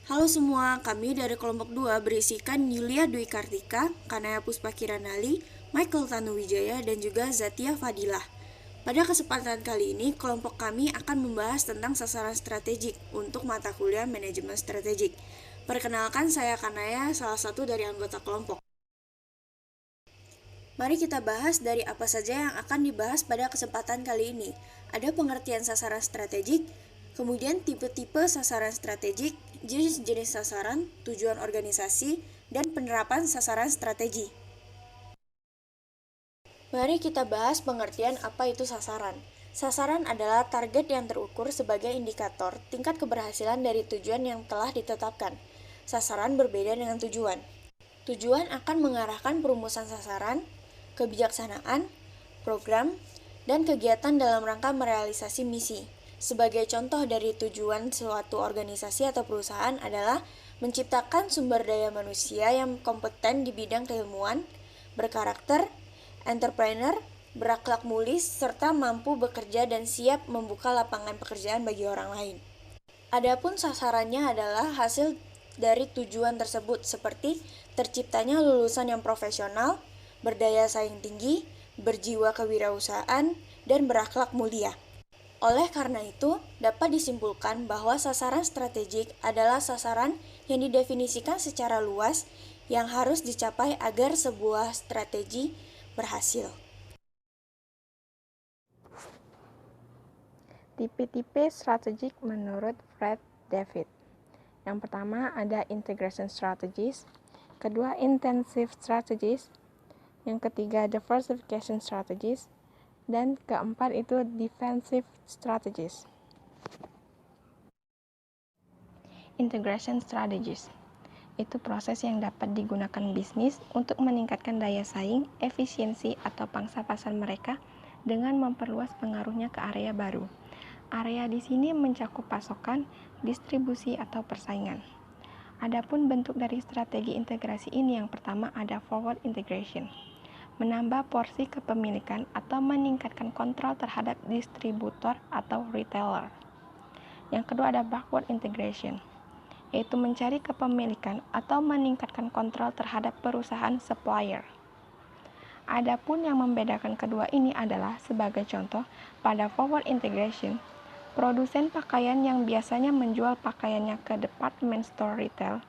Halo semua, kami dari kelompok 2 berisikan Yulia Dwi Kartika, Kanaya Puspakiranali, Michael Tanuwijaya, dan juga Zatia Fadilah. Pada kesempatan kali ini, kelompok kami akan membahas tentang sasaran strategik untuk mata kuliah manajemen strategik. Perkenalkan, saya Kanaya, salah satu dari anggota kelompok. Mari kita bahas dari apa saja yang akan dibahas pada kesempatan kali ini. Ada pengertian sasaran strategik, kemudian tipe-tipe sasaran strategik, jenis-jenis sasaran, tujuan organisasi, dan penerapan sasaran strategi. Mari kita bahas pengertian apa itu sasaran. Sasaran adalah target yang terukur sebagai indikator tingkat keberhasilan dari tujuan yang telah ditetapkan. Sasaran berbeda dengan tujuan. Tujuan akan mengarahkan perumusan sasaran, kebijaksanaan, program, dan kegiatan dalam rangka merealisasi misi. Sebagai contoh dari tujuan suatu organisasi atau perusahaan adalah menciptakan sumber daya manusia yang kompeten di bidang keilmuan, berkarakter, entrepreneur, berakhlak mulia, serta mampu bekerja dan siap membuka lapangan pekerjaan bagi orang lain. Adapun sasarannya adalah hasil dari tujuan tersebut seperti terciptanya lulusan yang profesional, berdaya saing tinggi, berjiwa kewirausahaan, dan berakhlak mulia. Oleh karena itu, dapat disimpulkan bahwa sasaran strategik adalah sasaran yang didefinisikan secara luas yang harus dicapai agar sebuah strategi berhasil. Tipe-tipe strategik menurut Fred David. Yang pertama ada integration strategies, kedua intensive strategies, yang ketiga diversification strategies, dan keempat itu defensive strategies. Integration strategies itu proses yang dapat digunakan bisnis untuk meningkatkan daya saing, efisiensi, atau pangsa pasar mereka dengan memperluas pengaruhnya ke area baru. Area di sini mencakup pasokan, distribusi, atau persaingan. Adapun bentuk dari strategi integrasi ini yang pertama ada forward integration, menambah porsi kepemilikan atau meningkatkan kontrol terhadap distributor atau retailer. Yang kedua ada backward integration, yaitu mencari kepemilikan atau meningkatkan kontrol terhadap perusahaan supplier. Adapun yang membedakan kedua ini adalah sebagai contoh pada forward integration, produsen pakaian yang biasanya menjual pakaiannya ke department store retail,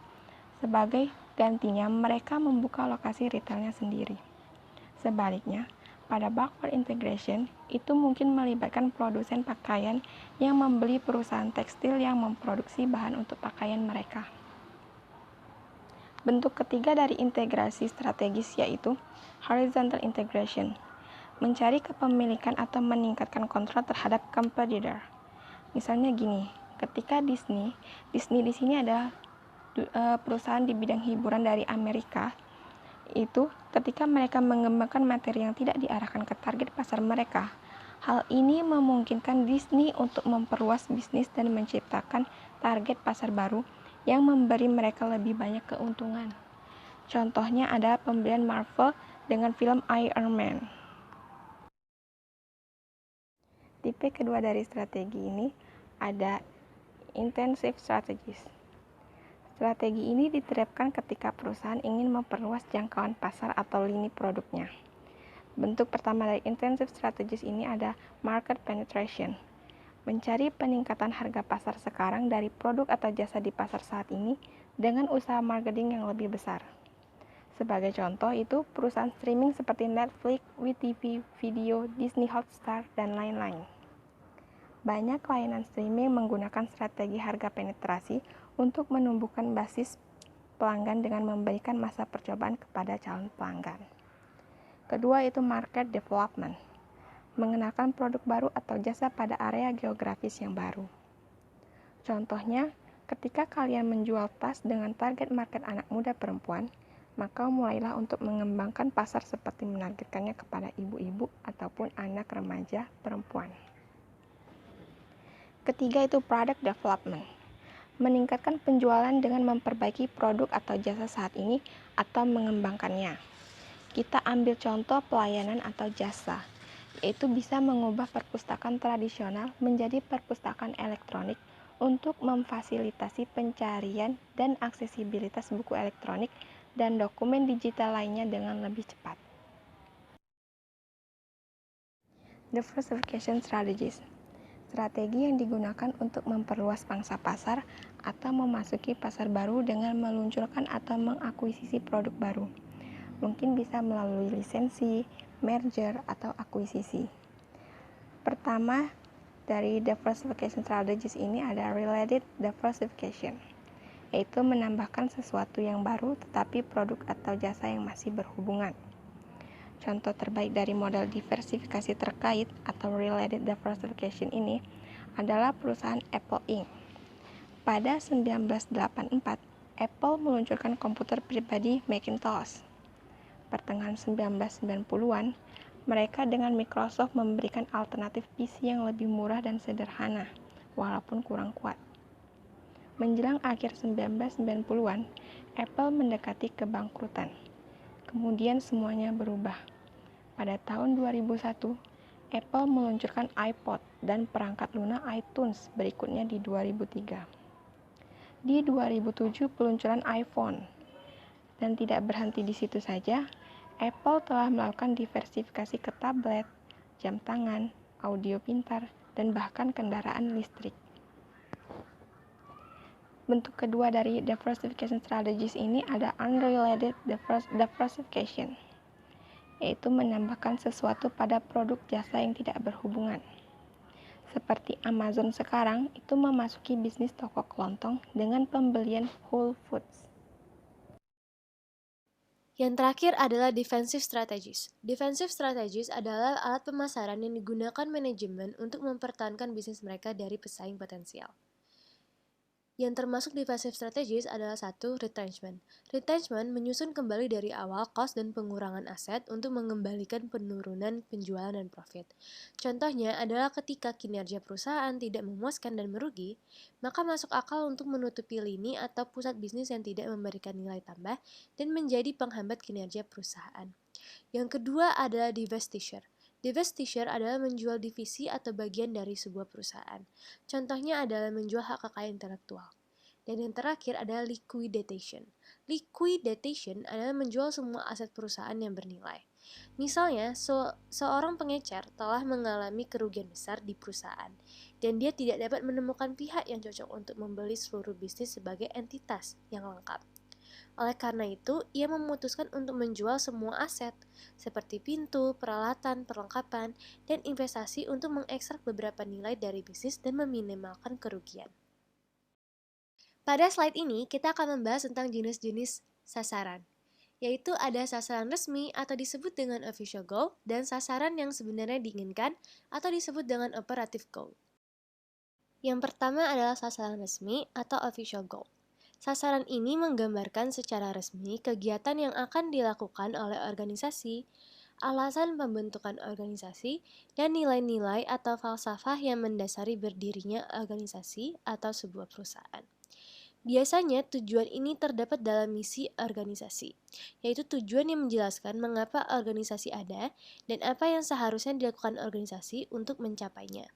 sebagai gantinya mereka membuka lokasi retailnya sendiri. Sebaliknya, pada backward integration, itu mungkin melibatkan produsen pakaian yang membeli perusahaan tekstil yang memproduksi bahan untuk pakaian mereka. Bentuk ketiga dari integrasi strategis yaitu horizontal integration, mencari kepemilikan atau meningkatkan kontrol terhadap competitor. Misalnya gini, ketika Disney di sini adalah perusahaan di bidang hiburan dari Amerika, itu ketika mereka mengembangkan materi yang tidak diarahkan ke target pasar mereka, hal ini memungkinkan Disney untuk memperluas bisnis dan menciptakan target pasar baru yang memberi mereka lebih banyak keuntungan. Contohnya ada pembelian Marvel dengan film Iron Man. Tipe kedua dari strategi ini ada intensive strategies. Strategi ini diterapkan ketika perusahaan ingin memperluas jangkauan pasar atau lini produknya. Bentuk pertama dari intensive strategies ini ada market penetration, mencari peningkatan harga pasar sekarang dari produk atau jasa di pasar saat ini dengan usaha marketing yang lebih besar. Sebagai contoh itu perusahaan streaming seperti Netflix, WeTV, Video, Disney Hotstar, dan lain-lain. Banyak layanan streaming menggunakan strategi harga penetrasi untuk menumbuhkan basis pelanggan dengan memberikan masa percobaan kepada calon pelanggan. Kedua itu market development, mengenalkan produk baru atau jasa pada area geografis yang baru. Contohnya, ketika kalian menjual tas dengan target market anak muda perempuan, maka mulailah untuk mengembangkan pasar seperti menargetkannya kepada ibu-ibu ataupun anak remaja perempuan. Ketiga itu product development, meningkatkan penjualan dengan memperbaiki produk atau jasa saat ini atau mengembangkannya. Kita ambil contoh pelayanan atau jasa, yaitu bisa mengubah perpustakaan tradisional menjadi perpustakaan elektronik untuk memfasilitasi pencarian dan aksesibilitas buku elektronik dan dokumen digital lainnya dengan lebih cepat. Diversification strategies. Strategi yang digunakan untuk memperluas pangsa pasar atau memasuki pasar baru dengan meluncurkan atau mengakuisisi produk baru. Mungkin bisa melalui lisensi, merger, atau akuisisi. Pertama, dari diversification strategies ini ada related diversification, yaitu menambahkan sesuatu yang baru tetapi produk atau jasa yang masih berhubungan. Contoh terbaik dari model diversifikasi terkait atau related diversification ini adalah perusahaan Apple Inc. Pada 1984, Apple meluncurkan komputer pribadi Macintosh. Pertengahan 1990-an, mereka dengan Microsoft memberikan alternatif PC yang lebih murah dan sederhana, walaupun kurang kuat. Menjelang akhir 1990-an, Apple mendekati kebangkrutan. Kemudian semuanya berubah. Pada tahun 2001, Apple meluncurkan iPod dan perangkat lunak iTunes berikutnya di 2003. Di 2007 peluncuran iPhone. Dan tidak berhenti di situ saja, Apple telah melakukan diversifikasi ke tablet, jam tangan, audio pintar, dan bahkan kendaraan listrik. Bentuk kedua dari diversification strategies ini ada unrelated diversification, yaitu menambahkan sesuatu pada produk jasa yang tidak berhubungan. Seperti Amazon sekarang, itu memasuki bisnis toko kelontong dengan pembelian Whole Foods. Yang terakhir adalah defensive strategies. Defensive strategies adalah alat pemasaran yang digunakan manajemen untuk mempertahankan bisnis mereka dari pesaing potensial. Yang termasuk defensive strategies adalah 1. Retrenchment. Retrenchment menyusun kembali dari awal cost dan pengurangan aset untuk mengembalikan penurunan penjualan dan profit. Contohnya adalah ketika kinerja perusahaan tidak memuaskan dan merugi, maka masuk akal untuk menutupi lini atau pusat bisnis yang tidak memberikan nilai tambah dan menjadi penghambat kinerja perusahaan. Yang kedua adalah divestiture. Divestiture adalah menjual divisi atau bagian dari sebuah perusahaan. Contohnya adalah menjual hak kekayaan intelektual. Dan yang terakhir adalah liquidation. Liquidation adalah menjual semua aset perusahaan yang bernilai. Misalnya, seorang pengecer telah mengalami kerugian besar di perusahaan, dan dia tidak dapat menemukan pihak yang cocok untuk membeli seluruh bisnis sebagai entitas yang lengkap. Oleh karena itu, ia memutuskan untuk menjual semua aset, seperti pintu, peralatan, perlengkapan, dan investasi untuk mengekstrak beberapa nilai dari bisnis dan meminimalkan kerugian. Pada slide ini, kita akan membahas tentang jenis-jenis sasaran, yaitu ada sasaran resmi atau disebut dengan official goal, dan sasaran yang sebenarnya diinginkan atau disebut dengan operative goal. Yang pertama adalah sasaran resmi atau official goal. Sasaran ini menggambarkan secara resmi kegiatan yang akan dilakukan oleh organisasi, alasan pembentukan organisasi, dan nilai-nilai atau falsafah yang mendasari berdirinya organisasi atau sebuah perusahaan. Biasanya tujuan ini terdapat dalam misi organisasi, yaitu tujuan yang menjelaskan mengapa organisasi ada dan apa yang seharusnya dilakukan organisasi untuk mencapainya.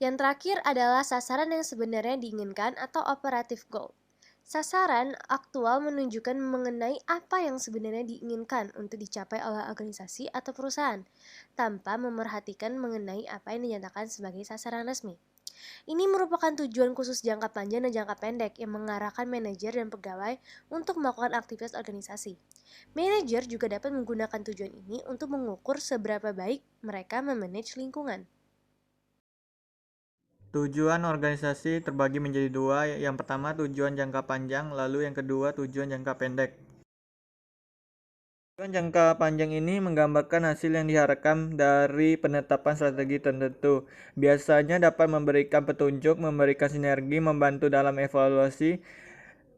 Yang terakhir adalah sasaran yang sebenarnya diinginkan atau operative goal. Sasaran aktual menunjukkan mengenai apa yang sebenarnya diinginkan untuk dicapai oleh organisasi atau perusahaan, tanpa memerhatikan mengenai apa yang dinyatakan sebagai sasaran resmi. Ini merupakan tujuan khusus jangka panjang dan jangka pendek yang mengarahkan manajer dan pegawai untuk melakukan aktivitas organisasi. Manajer juga dapat menggunakan tujuan ini untuk mengukur seberapa baik mereka memanage lingkungan. Tujuan organisasi terbagi menjadi dua, yang pertama tujuan jangka panjang, lalu yang kedua tujuan jangka pendek. Tujuan jangka panjang ini menggambarkan hasil yang diharapkan dari penetapan strategi tertentu. Biasanya dapat memberikan petunjuk, memberikan sinergi, membantu dalam evaluasi,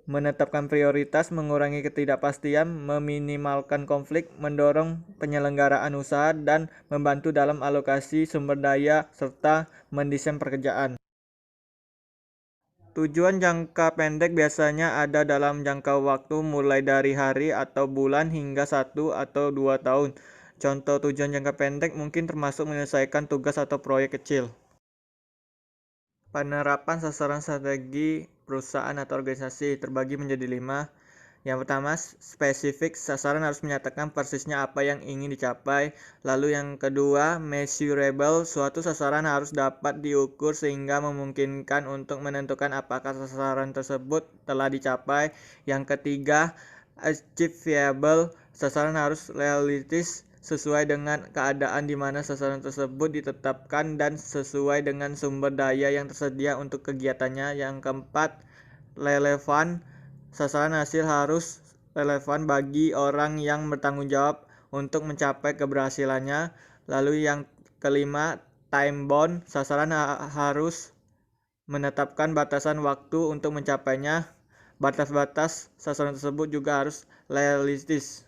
menetapkan prioritas, mengurangi ketidakpastian, meminimalkan konflik, mendorong penyelenggaraan usaha, dan membantu dalam alokasi sumber daya, serta mendesain pekerjaan. Tujuan jangka pendek biasanya ada dalam jangka waktu mulai dari hari atau bulan hingga 1 atau 2 tahun. Contoh tujuan jangka pendek mungkin termasuk menyelesaikan tugas atau proyek kecil. Penerapan sasaran strategi perusahaan atau organisasi terbagi menjadi 5. Yang pertama, spesifik, sasaran harus menyatakan persisnya apa yang ingin dicapai. Lalu yang kedua, measurable, suatu sasaran harus dapat diukur sehingga memungkinkan untuk menentukan apakah sasaran tersebut telah dicapai. Yang ketiga, achievable, sasaran harus realistis sesuai dengan keadaan di mana sasaran tersebut ditetapkan dan sesuai dengan sumber daya yang tersedia untuk kegiatannya. Yang keempat, relevan, sasaran hasil harus relevan bagi orang yang bertanggung jawab untuk mencapai keberhasilannya. Lalu yang kelima, time bound, sasaran harus menetapkan batasan waktu untuk mencapainya. Batas-batas sasaran tersebut juga harus realistis.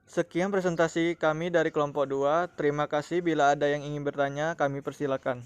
Sekian presentasi kami dari kelompok 2. Terima kasih. Bila ada yang ingin bertanya, kami persilakan.